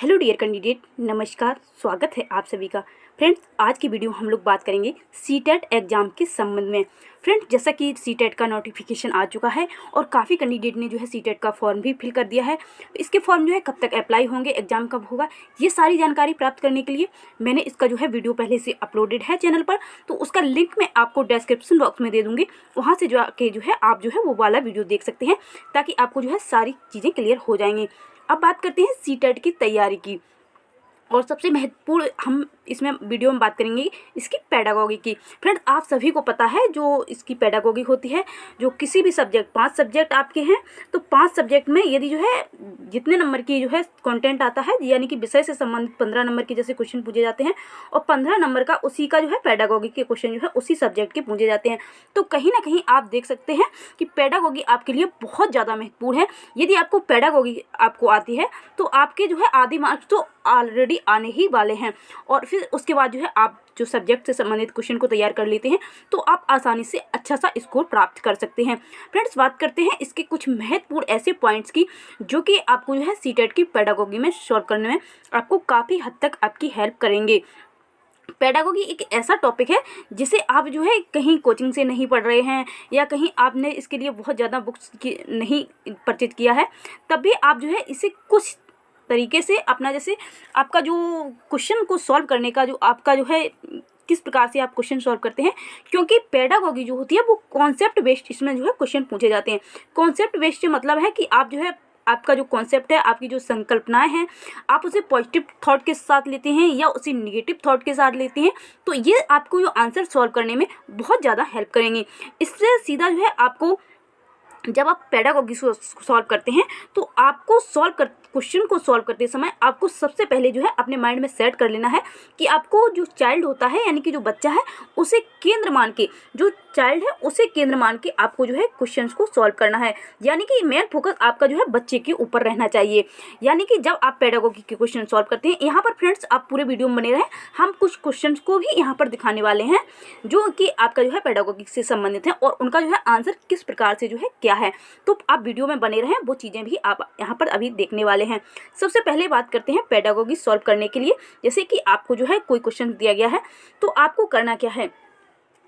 Hello dear candidate, नमस्कार। स्वागत है आप सभी का। फ्रेंड्स, आज की वीडियो हम लोग बात करेंगे सीटेट एग्ज़ाम के संबंध में। फ्रेंड्स, जैसा कि सीटेट का नोटिफिकेशन आ चुका है और काफ़ी कैंडिडेट ने जो है सीटेट का फॉर्म भी फिल कर दिया है। इसके फॉर्म जो है कब तक अप्लाई होंगे, एग्ज़ाम कब होगा, ये सारी जानकारी प्राप्त करने के लिए मैंने इसका जो है वीडियो पहले से अपलोडेड है चैनल पर, तो उसका लिंक मैं आपको डिस्क्रिप्शन बॉक्स में दे दूँगी। वहाँ से जो आके जो है आप जो है वो वाला वीडियो देख सकते हैं, ताकि आपको जो है सारी चीज़ें क्लियर हो जाएंगी। अब बात करते हैं सीटेट की तैयारी की, और सबसे महत्वपूर्ण हम इसमें वीडियो में बात करेंगे इसकी पेडागोगी की। फ्रेंड्स, आप सभी को पता है जो इसकी पेडागोगी होती है, जो किसी भी सब्जेक्ट 5 सब्जेक्ट आपके हैं, तो 5 सब्जेक्ट में यदि जो है जितने नंबर की जो है कंटेंट आता है, यानी कि विषय से संबंधित 15 नंबर के जैसे क्वेश्चन पूछे जाते हैं, और 15 नंबर का उसी का जो है पेडागोगी के क्वेश्चन जो है उसी सब्जेक्ट के पूछे जाते हैं। तो कहीं ना कहीं आप देख सकते हैं कि पेडागोगी आपके लिए बहुत ज़्यादा महत्वपूर्ण है। यदि आपको पेडागोगी आपको आती है तो आपके जो है आधे मार्क्स तो ऑलरेडी आने ही वाले हैं, और फिर उसके बाद जो है आप जो सब्जेक्ट से संबंधित क्वेश्चन को तैयार कर लेते हैं तो आप आसानी से अच्छा सा स्कोर प्राप्त कर सकते हैं। फ्रेंड्स, बात करते हैं इसके कुछ महत्वपूर्ण ऐसे पॉइंट्स की जो कि आपको जो है सीटेट की पेडागोगी में सॉल्व करने में आपको काफ़ी हद तक आपकी हेल्प करेंगे। पेडागोगी एक ऐसा टॉपिक है जिसे आप जो है कहीं कोचिंग से नहीं पढ़ रहे हैं, या कहीं आपने इसके लिए बहुत ज़्यादा बुक्स की नहीं परचेज किया है, तब भी आप जो है इसे कुछ तरीके से अपना, जैसे आपका जो क्वेश्चन को सॉल्व करने का जो आपका जो है किस प्रकार से आप क्वेश्चन सॉल्व करते हैं, क्योंकि पेडागोगी जो होती है वो कॉन्सेप्ट बेस्ड इसमें जो है क्वेश्चन पूछे जाते हैं। कॉन्सेप्ट बेस्ड मतलब है कि आप जो है आपका जो कॉन्सेप्ट है, आपकी जो संकल्पनाएं हैं, आप उसे पॉजिटिव थॉट के साथ लेते हैं या उसे निगेटिव थॉट के साथ लेते हैं, तो ये आपको जो आंसर सॉल्व करने में बहुत ज़्यादा हेल्प करेंगे। इससे सीधा जो है आपको, जब आप पेडागोगी सॉल्व करते हैं तो आपको क्वेश्चन को सॉल्व करते समय आपको सबसे पहले जो है अपने माइंड में सेट कर लेना है कि आपको जो चाइल्ड होता है, यानी कि जो बच्चा है, उसे केंद्र मान के, जो चाइल्ड है उसे केंद्र मान के आपको जो है क्वेश्चंस को सॉल्व करना है। यानी कि मेन फोकस आपका जो है बच्चे के ऊपर रहना चाहिए। यानी कि जब आप पेडागोगी के क्वेश्चन सॉल्व करते हैं, यहाँ पर फ्रेंड्स आप पूरे वीडियो में बने रहें, हम कुछ क्वेश्चंस को भी यहाँ पर दिखाने वाले हैं जो कि आपका जो है पेडागोगी से संबंधित है, और उनका जो है आंसर किस प्रकार से जो है क्या है। तो आप वीडियो में बने रहें, वो चीज़ें भी आप यहाँ पर अभी देखने वाले हैं। सबसे पहले बात करते हैं पेडागोगी सॉल्व करने के लिए। जैसे कि आपको जो है कोई क्वेश्चन दिया गया है, तो आपको करना क्या है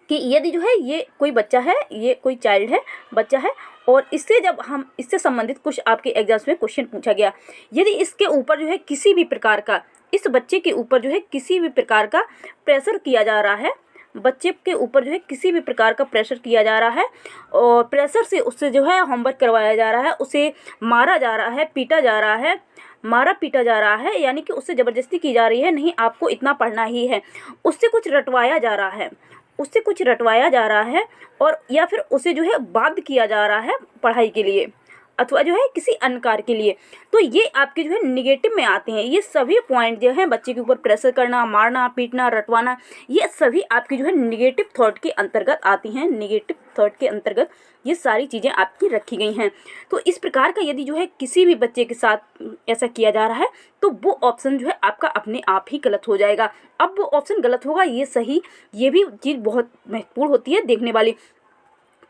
कि यदि जो है ये कोई बच्चा है, ये कोई चाइल्ड है, बच्चा है, और इससे जब हम इससे संबंधित कुछ आपके एग्जाम्स में क्वेश्चन पूछा गया, यदि इसके ऊपर जो है किसी भी प्रकार का, इस बच्चे के ऊपर जो है किसी भी प्रकार का प्रेशर किया जा रहा है, बच्चे के ऊपर जो है किसी भी प्रकार का प्रेशर किया जा रहा है, और प्रेशर से उससे जो है होमवर्क करवाया जा रहा है, उसे मारा जा रहा है, पीटा जा रहा है, मारा पीटा जा रहा है, यानी कि उससे ज़बरदस्ती की जा रही है, नहीं आपको इतना पढ़ना ही है, उससे कुछ रटवाया जा रहा है, उससे कुछ रटवाया जा रहा है, और या फिर उसे जो है बाध्य किया जा रहा है पढ़ाई के लिए, अथवा जो है किसी अन्य कार्य के लिए, तो ये आपके जो है निगेटिव में आते हैं। ये सभी पॉइंट जो है बच्चे के ऊपर प्रेशर करना, मारना, पीटना, रटवाना, ये सभी आपकी जो है निगेटिव थॉट के अंतर्गत आती हैं। निगेटिव थॉट के अंतर्गत ये सारी चीज़ें आपकी रखी गई हैं। तो इस प्रकार का यदि जो है किसी भी बच्चे के साथ ऐसा किया जा रहा है, तो वो ऑप्शन जो है आपका अपने आप ही गलत हो जाएगा। अब वो ऑप्शन गलत होगा, ये सही, ये भी चीज़ बहुत महत्वपूर्ण होती है देखने वाली,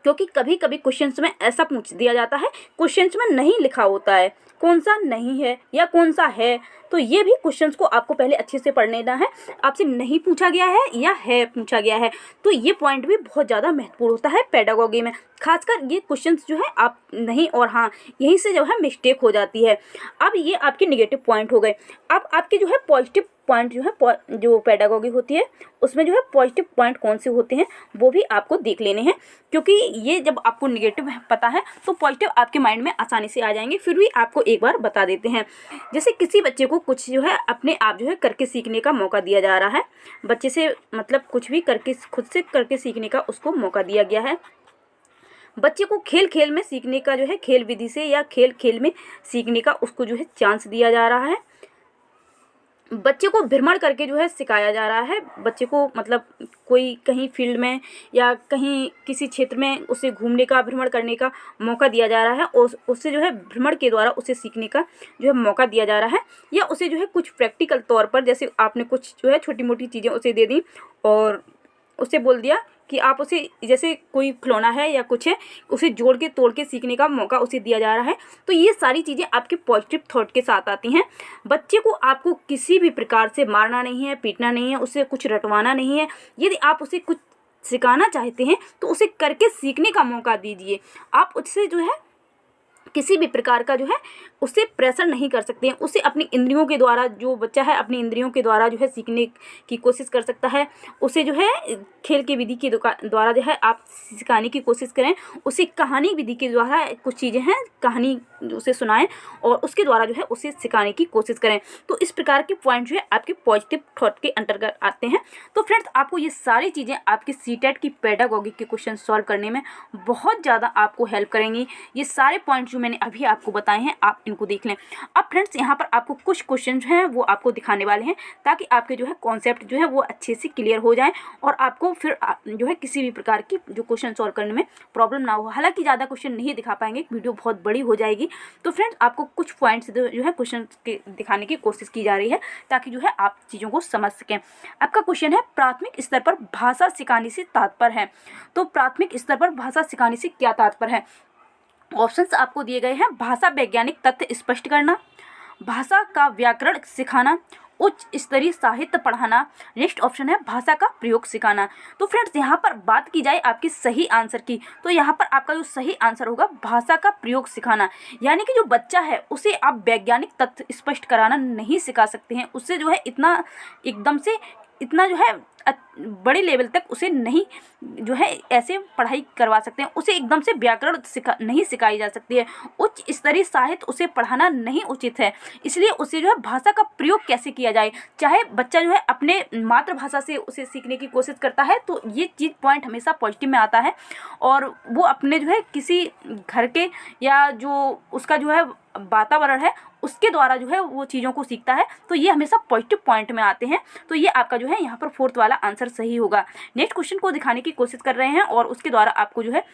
क्योंकि कभी कभी क्वेश्चंस में ऐसा पूछ दिया जाता है, क्वेश्चंस में नहीं लिखा होता है कौन सा नहीं है या कौन सा है, तो ये भी क्वेश्चंस को आपको पहले अच्छे से पढ़ लेना है। आपसे नहीं पूछा गया है या है पूछा गया है, तो ये पॉइंट भी बहुत ज़्यादा महत्वपूर्ण होता है पेडागोगी में। खासकर ये क्वेश्चंस जो है आप नहीं और हाँ, यहीं से जो है मिस्टेक हो जाती है। अब ये आपके निगेटिव पॉइंट हो गए। अब आपके जो है पॉजिटिव पॉइंट जो है, जो पेडागोगी होती है उसमें जो है पॉजिटिव पॉइंट कौन से होते हैं वो भी आपको देख लेने हैं, क्योंकि ये जब आपको निगेटिव पता है तो पॉजिटिव आपके माइंड में आसानी से आ जाएंगे। फिर भी आपको एक बार बता देते हैं। जैसे किसी बच्चे को कुछ जो है अपने आप जो है करके सीखने का मौका दिया जा रहा है, बच्चे से मतलब कुछ भी करके, खुद से करके सीखने का उसको मौका दिया गया है। बच्चे को खेल खेल में सीखने का जो है, खेल विधि से या खेल खेल में सीखने का उसको जो है चांस दिया जा रहा है। बच्चे को भ्रमण करके जो है सिखाया जा रहा है। बच्चे को मतलब कोई कहीं फील्ड में या कहीं किसी क्षेत्र में उसे घूमने का, भ्रमण करने का मौका दिया जा रहा है, और उससे जो है भ्रमण के द्वारा उसे सीखने का जो है मौका दिया जा रहा है। या उसे जो है कुछ प्रैक्टिकल तौर पर, जैसे आपने कुछ जो है छोटी मोटी चीज़ें उसे दे दी और उसे बोल दिया कि आप उसे, जैसे कोई खिलौना है या कुछ है, उसे जोड़ के तोड़ के सीखने का मौका उसे दिया जा रहा है। तो ये सारी चीज़ें आपके पॉजिटिव थॉट के साथ आती हैं। बच्चे को आपको किसी भी प्रकार से मारना नहीं है, पीटना नहीं है, उसे कुछ रटवाना नहीं है। यदि आप उसे कुछ सिखाना चाहते हैं तो उसे करके सीखने का मौका दीजिए। आप उससे जो है किसी भी प्रकार का जो है उसे प्रेशर नहीं कर सकते हैं। उसे अपनी इंद्रियों के द्वारा, जो बच्चा है अपनी इंद्रियों के द्वारा जो है सीखने की कोशिश कर सकता है। उसे जो है खेल की विधि के द्वारा जो है आप सिखाने की कोशिश करें। उसे कहानी विधि के द्वारा कुछ चीज़ें हैं, कहानी उसे सुनाएं और उसके द्वारा जो है उसे सिखाने की कोशिश करें। तो इस प्रकार के पॉइंट जो है आपके पॉजिटिव थॉट के अंतर्गत आते हैं। तो फ्रेंड्स, आपको ये सारी चीज़ें आपके सीटेट की पेडागॉजी के क्वेश्चन सॉल्व करने में बहुत ज़्यादा आपको हेल्प करेंगी। ये सारे पॉइंट जो मैंने अभी आपको बताए हैं, आप इनको देख लें। अब फ्रेंड्स, यहाँ पर आपको कुछ क्वेश्चन जो हैं वो आपको दिखाने वाले हैं, ताकि आपके जो है कॉन्सेप्ट जो है वो अच्छे से क्लियर हो जाए और आपको फिर जो है किसी भी प्रकार की जो क्वेश्चन सॉल्व करने में प्रॉब्लम ना हो। हालांकि ज़्यादा क्वेश्चन नहीं दिखा पाएंगे, वीडियो बहुत बड़ी हो जाएगी। तो फ्रेंड्स, आपको कुछ पॉइंट्स जो है क्वेश्चन के दिखाने की कोशिश की जा रही है, ताकि जो है आप चीज़ों को समझ सकें। आपका क्वेश्चन है, प्राथमिक स्तर पर भाषा सिखाने से तात्पर्य है। तो प्राथमिक स्तर पर भाषा सिखाने से क्या तात्पर्य है? ऑप्शंस आपको दिए गए हैं। भाषा वैज्ञानिक तथ्य स्पष्ट करना, भाषा का व्याकरण सिखाना, उच्च स्तरीय साहित्य पढ़ाना। नेक्स्ट ऑप्शन है भाषा का प्रयोग सिखाना। तो फ्रेंड्स, यहाँ पर बात की जाए आपकी सही आंसर की, तो यहाँ पर आपका जो सही आंसर होगा भाषा का प्रयोग सिखाना। यानी कि जो बच्चा है उसे आप वैज्ञानिक तथ्य स्पष्ट कराना नहीं सिखा सकते हैं। उससे जो है इतना एकदम से इतना जो है बड़े लेवल तक उसे नहीं जो है ऐसे पढ़ाई करवा सकते हैं। उसे एकदम से व्याकरण नहीं सिखाई जा सकती है। उच्च स्तरीय साहित्य उसे पढ़ाना नहीं उचित है। इसलिए उसे जो है भाषा का प्रयोग कैसे किया जाए, चाहे बच्चा जो है अपने मातृभाषा से उसे सीखने की कोशिश करता है, तो ये चीज़ पॉइंट हमेशा पॉजिटिव में आता है। और वो अपने जो है किसी घर के या जो उसका जो है वातावरण है उसके द्वारा जो है वो चीज़ों को सीखता है, तो ये हमेशा पॉजिटिव पॉइंट में आते हैं। तो ये आपका जो है यहाँ पर फोर्थ वाला आंसर सही होगा। नेक्स्ट क्वेश्चन को दिखाने की कोशिश कर रहे हैं और उसके द्वारा आपको जो है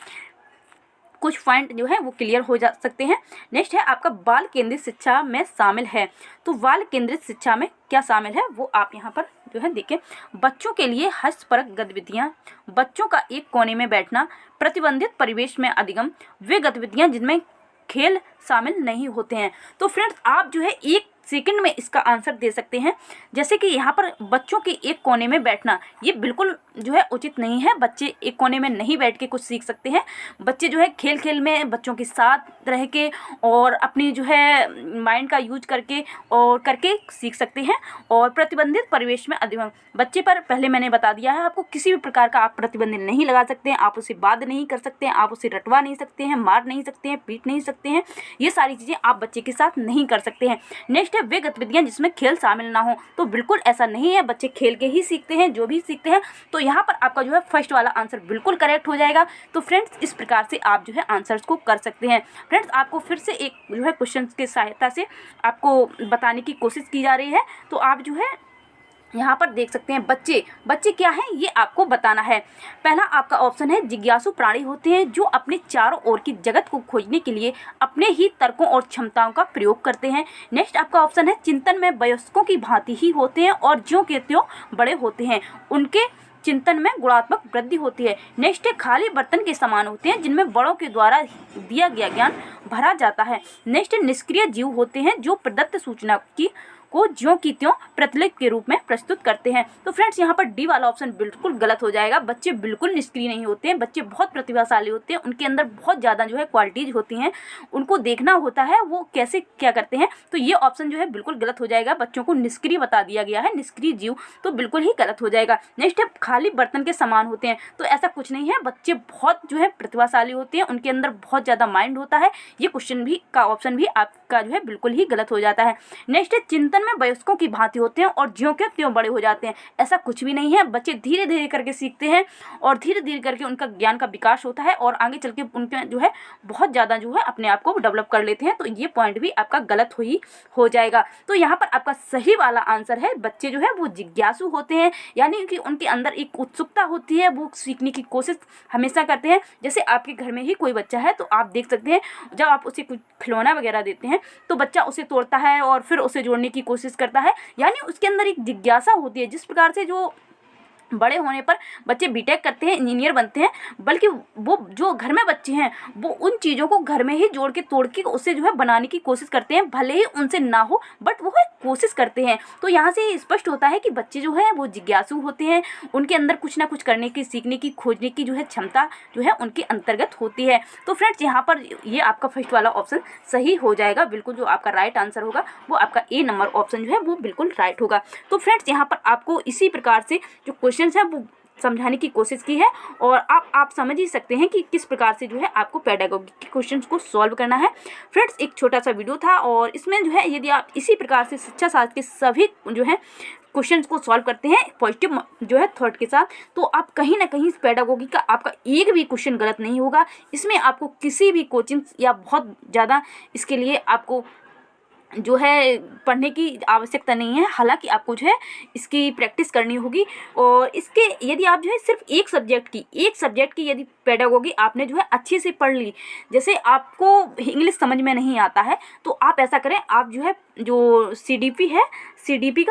कुछ पॉइंट जो है वो क्लियर हो जा सकते हैं। नेक्स्ट है आपका बाल केंद्रित शिक्षा में शामिल है। तो बाल केंद्रित शिक्षा में क्या शामिल है वो आप यहाँ पर जो है देखें। बच्चों के लिए हस्तपरक गतिविधियाँ, बच्चों का एक कोने में बैठना, प्रतिबंधित परिवेश में अधिगम, वे गतिविधियाँ जिनमें खेल शामिल नहीं होते हैं। तो फ्रेंड्स, आप जो है 1 सेकंड में इसका आंसर दे सकते हैं। जैसे कि यहाँ पर बच्चों के एक कोने में बैठना, ये बिल्कुल जो है उचित नहीं है। बच्चे एक कोने में नहीं बैठ के कुछ सीख सकते हैं। बच्चे जो है खेल खेल में बच्चों के साथ रह के और अपनी जो है माइंड का यूज करके और करके सीख सकते हैं। और प्रतिबंधित परिवेश में अधिगम, बच्चे पर पहले मैंने बता दिया है आपको, किसी भी प्रकार का आप प्रतिबंध नहीं लगा सकते हैं। आप उसे बाध्य नहीं कर सकते हैं, आप उसे रटवा नहीं सकते हैं, मार नहीं सकते हैं, पीट नहीं सकते हैं। ये सारी चीज़ें आप बच्चे के साथ नहीं कर सकते हैं। नेक्स्ट है वे गतिविधियां जिसमें खेल शामिल ना हो। तो बिल्कुल ऐसा नहीं है, बच्चे खेल के ही सीखते हैं जो भी सीखते हैं। तो यहाँ पर आपका जो है फर्स्ट वाला आंसर बिल्कुल करेक्ट हो जाएगा। तो फ्रेंड्स, इस प्रकार से आप जो है आंसर्स को कर सकते हैं। फ्रेंड्स, आपको फिर से एक जो है क्वेश्चन की सहायता से आपको बताने की कोशिश की जा रही है। तो आप जो है यहाँ पर देख सकते हैं बच्चे क्या हैं ये आपको बताना है। पहला आपका ऑप्शन है जिज्ञासु प्राणी होते हैं जो अपने चारों ओर की जगत को खोजने के लिए अपने ही तर्कों और क्षमताओं का प्रयोग करते हैं। नेक्स्ट आपका ऑप्शन है चिंतन में वयस्कों की भांति ही होते हैं और ज्यों के त्यों बड़े होते हैं, उनके चिंतन में गुणात्मक वृद्धि होती है। नेक्स्ट है खाली बर्तन के समान होते हैं जिनमें बड़ों के द्वारा दिया गया ज्ञान भरा जाता है। नेक्स्ट है निष्क्रिय जीव होते हैं जो प्रदत्त सूचना की को ज्यों की त्यों प्रतिलिपि के रूप में प्रस्तुत करते हैं। तो फ्रेंड्स, यहाँ पर डी वाला ऑप्शन बिल्कुल गलत हो जाएगा। बच्चे बिल्कुल निष्क्रिय नहीं होते हैं, बच्चे बहुत प्रतिभाशाली होते हैं, उनके अंदर बहुत ज़्यादा जो है क्वालिटीज़ होती हैं, उनको देखना होता है वो कैसे क्या करते हैं। तो ये ऑप्शन जो है बिल्कुल गलत हो जाएगा। बच्चों को निष्क्रिय बता दिया गया है, निष्क्रिय जीव, तो बिल्कुल ही गलत हो जाएगा। नेक्स्ट है खाली बर्तन के समान होते हैं। तो ऐसा कुछ नहीं है, बच्चे बहुत जो है प्रतिभाशाली होते हैं, उनके अंदर बहुत ज़्यादा माइंड होता है। ये क्वेश्चन भी का ऑप्शन भी आपका जो है बिल्कुल ही गलत हो जाता है। नेक्स्ट है चिंतन में वयस्कों की भांति होते हैं और ज्यों के त्यों बड़े हो जाते हैं। ऐसा कुछ भी नहीं है, बच्चे धीरे धीरे करके सीखते हैं और धीरे धीरे करके उनका ज्ञान का विकास होता है और आगे चल के उनके जो है बहुत ज़्यादा जो है अपने आप को डेवलप कर लेते हैं। तो ये पॉइंट भी आपका गलत हो जाएगा। तो यहाँ पर आपका सही वाला आंसर है बच्चे जो है वो जिज्ञासु होते हैं, यानी कि उनके अंदर एक उत्सुकता होती है, वो सीखने की कोशिश हमेशा करते हैं। जैसे आपके घर में ही कोई बच्चा है तो आप देख सकते हैं जब आप उसे कुछ खिलौना वगैरह देते हैं तो बच्चा उसे तोड़ता है और फिर उसे जोड़ने की कोशिश करता है, यानी उसके अंदर एक जिज्ञासा होती है। जिस प्रकार से जो बड़े होने पर बच्चे बीटेक करते हैं, इंजीनियर बनते हैं, बल्कि वो जो घर में बच्चे हैं वो उन चीज़ों को घर में ही जोड़ के तोड़ के उससे जो है बनाने की कोशिश करते हैं, भले ही उनसे ना हो बट वो कोशिश करते हैं। तो यहाँ से स्पष्ट होता है कि बच्चे जो है वो जिज्ञासु होते हैं, उनके अंदर कुछ ना कुछ करने की, सीखने की, खोजने की जो है क्षमता जो है उनके अंतर्गत होती है। तो फ्रेंड्स यहाँ पर ये आपका फर्स्ट वाला ऑप्शन सही हो जाएगा, बिल्कुल जो आपका राइट आंसर होगा वो आपका ए नंबर ऑप्शन जो है वो बिल्कुल राइट होगा। तो फ्रेंड्स यहाँ पर आपको इसी प्रकार से जो क्वेश्चन है वो समझाने की कोशिश की है, और आप समझ ही सकते हैं कि किस प्रकार से जो है आपको पेडागोगी के क्वेश्चंस को सॉल्व करना है। फ्रेंड्स एक छोटा सा वीडियो था, और इसमें जो है यदि आप इसी प्रकार से शिक्षा शास्त्र के सभी जो है क्वेश्चंस को सॉल्व करते हैं पॉजिटिव जो है थॉट के साथ, तो आप कहीं ना कहीं पेडागोगी का आपका एक भी क्वेश्चन गलत नहीं होगा। इसमें आपको किसी भी कोचिंग या बहुत ज़्यादा इसके लिए आपको जो है पढ़ने की आवश्यकता नहीं है। हालांकि आपको जो है इसकी प्रैक्टिस करनी होगी, और इसके यदि आप जो है सिर्फ एक सब्जेक्ट की यदि पेडागोगी आपने जो है अच्छे से पढ़ ली, जैसे आपको इंग्लिश समझ में नहीं आता है तो आप ऐसा करें, आप जो है जो सीडीपी है, सीडीपी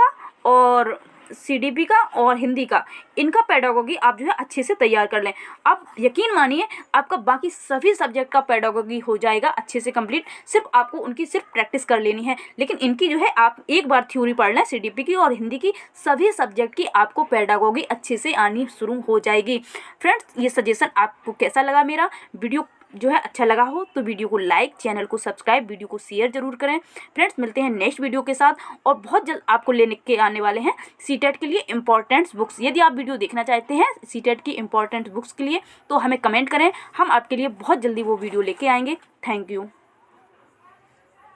का और हिंदी का, इनका पेडागोगी आप जो है अच्छे से तैयार कर लें। आप यकीन मानिए आपका बाकी सभी सब्जेक्ट का पेडागोगी हो जाएगा अच्छे से कंप्लीट, सिर्फ आपको उनकी सिर्फ प्रैक्टिस कर लेनी है। लेकिन इनकी जो है आप एक बार थ्योरी पढ़ लें, सीडीपी की और हिंदी की, सभी सब्जेक्ट की आपको पेडागोगी अच्छे से आनी शुरू हो जाएगी। फ्रेंड्स ये सजेशन आपको कैसा लगा, मेरा वीडियो जो है अच्छा लगा हो तो वीडियो को लाइक, चैनल को सब्सक्राइब, वीडियो को शेयर जरूर करें। फ्रेंड्स मिलते हैं नेक्स्ट वीडियो के साथ, और बहुत जल्द आपको लेने के आने वाले हैं सीटेट के लिए इंपॉर्टेंट बुक्स। यदि आप वीडियो देखना चाहते हैं सीटेट की इंपॉर्टेंट बुक्स के लिए तो हमें कमेंट करें, हम आपके लिए बहुत जल्दी वो वीडियो लेके आएंगे। Thank you.